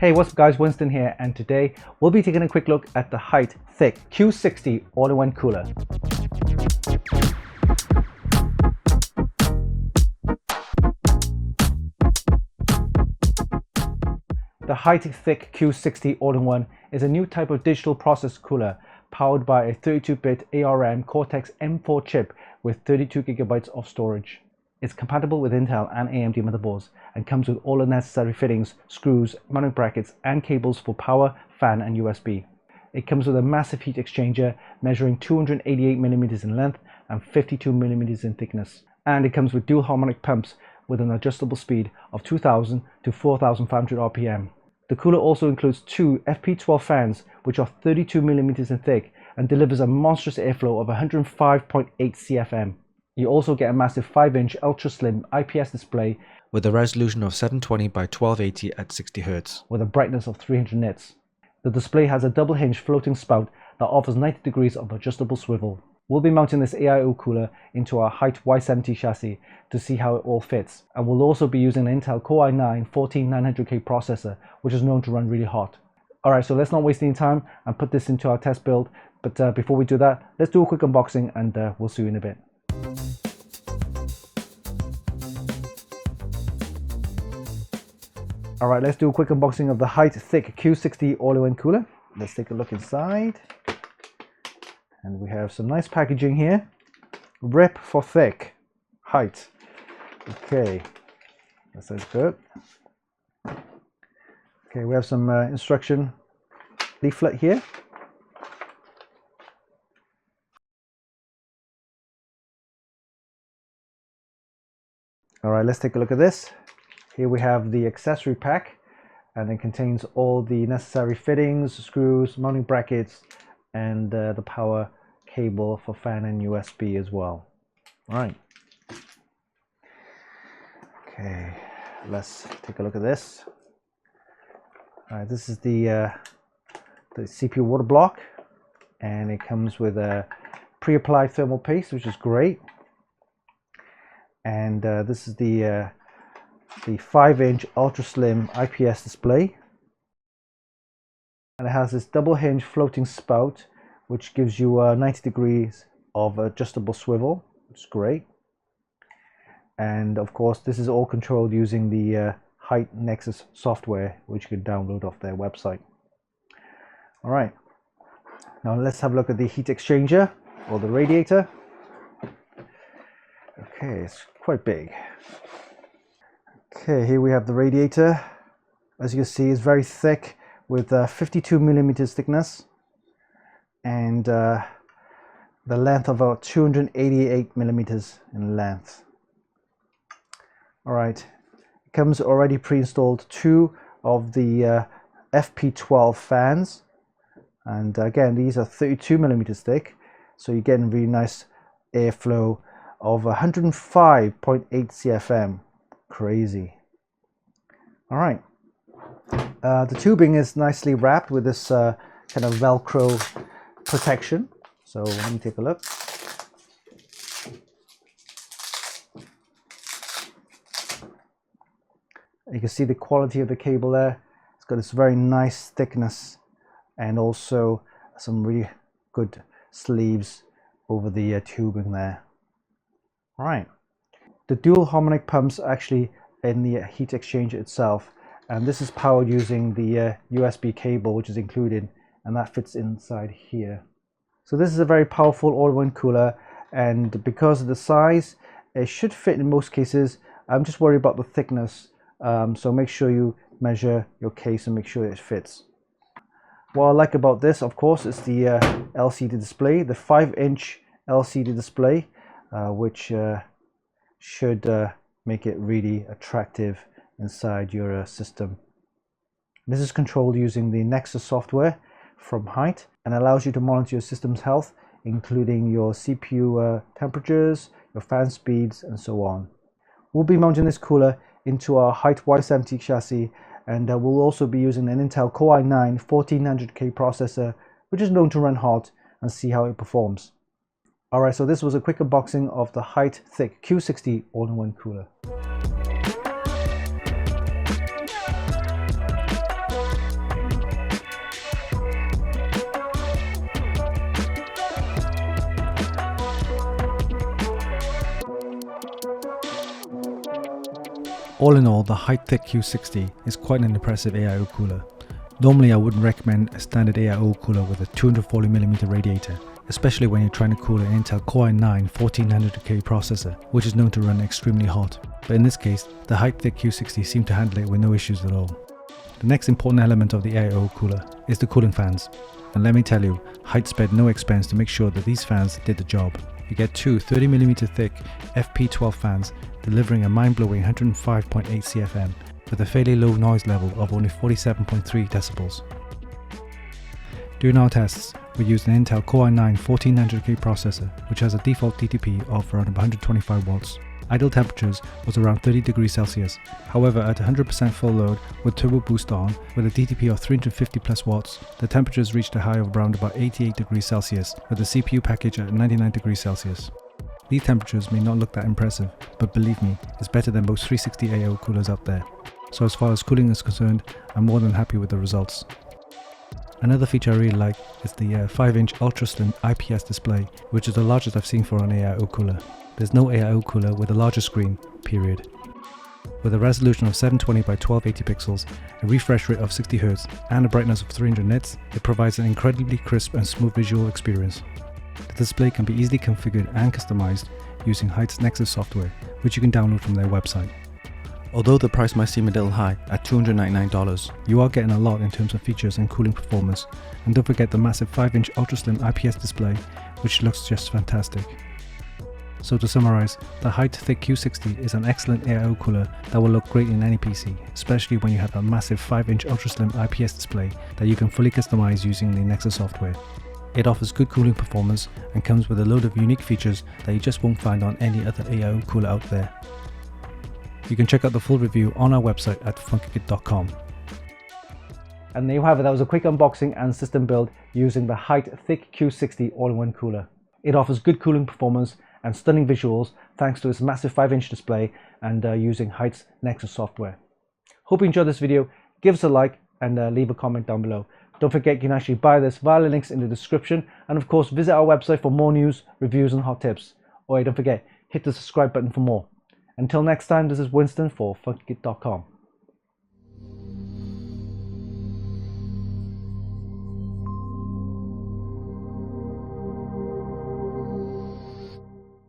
Hey, what's up guys, Winston here, and today we'll be taking a quick look at the Hyte THICC Q60 all-in-one cooler. The Hyte THICC Q60 all-in-one is a new type of digital process cooler powered by a 32-bit ARM Cortex-M4 chip with 32 GB of storage. It's compatible with Intel and AMD motherboards and comes with all the necessary fittings, screws, mounting brackets and cables for power, fan and USB. It comes with a massive heat exchanger measuring 288mm in length and 52mm in thickness. And it comes with dual harmonic pumps with an adjustable speed of 2000 to 4500 RPM. The cooler also includes two FP12 fans which are 32mm in thick and delivers a monstrous airflow of 105.8 CFM. You also get a massive 5-inch ultra slim IPS display with a resolution of 720 by 1280 at 60 Hz with a brightness of 300 nits. The display has a double hinge floating spout that offers 90 degrees of adjustable swivel. We'll be mounting this AIO cooler into our Hyte Y70 chassis to see how it all fits, and we'll also be using an Intel Core i9-14900K processor, which is known to run really hot. Alright, so let's not waste any time and put this into our test build, but before we do that, let's do a quick unboxing and we'll see you in a bit. Alright, let's do a quick unboxing of the Hyte THICC Q60 all-in-one cooler. Let's take a look inside. And we have some nice packaging here. Rip for thick. Hyte. Okay, that sounds good. Okay, we have some instruction leaflet here. Alright, let's take a look at this. Here we have the accessory pack, and it contains all the necessary fittings, screws, mounting brackets, and the power cable for fan and USB as well. All right. Okay, let's take a look at this. All right, this is the CPU water block, and it comes with a pre-applied thermal paste, which is great. And this is the 5-inch ultra slim IPS display, and it has this double hinge floating spout which gives you 90 degrees of adjustable swivel, which is great. And of course this is all controlled using the Hyte Nexus software, which you can download off their website. Alright, now let's have a look at the heat exchanger or the radiator. Okay, it's quite big. Okay, here we have the radiator. As you can see, it's very thick with 52mm thickness and the length of about 288mm in length. Alright, it comes already pre-installed two of the FP12 fans, and again these are 32mm thick, so you're getting really nice airflow of 105.8 CFM. Crazy. All right, the tubing is nicely wrapped with this kind of Velcro protection. So let me take a look. You can see the quality of the cable there. It's got this very nice thickness and also some really good sleeves over the tubing there. All right. The dual harmonic pumps are actually in the heat exchanger itself, and this is powered using the USB cable which is included, and that fits inside here. So this is a very powerful all-in-one cooler, and because of the size it should fit in most cases. I'm just worried about the thickness, so make sure you measure your case and make sure it fits. What I like about this, of course, is the LCD display, the 5-inch LCD display, which should make it really attractive inside your system. This is controlled using the Nexus software from Hyte and allows you to monitor your system's health, including your CPU temperatures, your fan speeds, and so on. We'll be mounting this cooler into our Hyte Y70 chassis, and we'll also be using an Intel Core i9-14900K processor, which is known to run hot, and see how it performs. Alright, so this was a quick unboxing of the Hyte THICC Q60 all-in-one cooler. All in all, the Hyte THICC Q60 is quite an impressive AIO cooler. Normally I wouldn't recommend a standard AIO cooler with a 240mm radiator, especially when you're trying to cool an Intel Core i9 1400K processor, which is known to run extremely hot. But in this case, the Hyte THICC Q60 seemed to handle it with no issues at all. The next important element of the AIO cooler is the cooling fans. And let me tell you, Hyte spared no expense to make sure that these fans did the job. You get two 30mm thick FP12 fans delivering a mind-blowing 105.8 CFM with a fairly low noise level of only 47.3 decibels. During our tests, we used an Intel Core i9 1400K processor, which has a default DTP of around 125 watts. Ideal temperatures was around 30 degrees Celsius. However, at 100% full load with turbo boost on, with a DTP of 350 plus watts, the temperatures reached a high of around about 88 degrees Celsius with the CPU package at 99 degrees Celsius. These temperatures may not look that impressive, but believe me, it's better than most 360 AIO coolers out there. So as far as cooling is concerned, I'm more than happy with the results. Another feature I really like is the 5-inch ultra slim IPS display, which is the largest I've seen for an AIO cooler. There's no AIO cooler with a larger screen, period. With a resolution of 720 by 1280 pixels, a refresh rate of 60Hz, and a brightness of 300 nits, it provides an incredibly crisp and smooth visual experience. The display can be easily configured and customized using Hyte's Nexus software, which you can download from their website. Although the price might seem a little high at $299, you are getting a lot in terms of features and cooling performance, and don't forget the massive 5-inch ultra slim IPS display, which looks just fantastic. So to summarize, the Hyte THICC Q60 is an excellent AIO cooler that will look great in any PC, especially when you have a massive 5-inch ultra slim IPS display that you can fully customize using the Nexus software. It offers good cooling performance and comes with a load of unique features that you just won't find on any other AIO cooler out there. You can check out the full review on our website at funkykit.com. And there you have it, that was a quick unboxing and system build using the Hyte THICC Q60 all-in-one cooler. It offers good cooling performance and stunning visuals thanks to its massive 5-inch display and using Hyte's Nexus software. Hope you enjoyed this video. Give us a like and leave a comment down below. Don't forget you can actually buy this via the links in the description, and of course visit our website for more news, reviews and hot tips. Oh yeah, don't forget, hit the subscribe button for more. Until next time, this is Winston for Funkykit.com.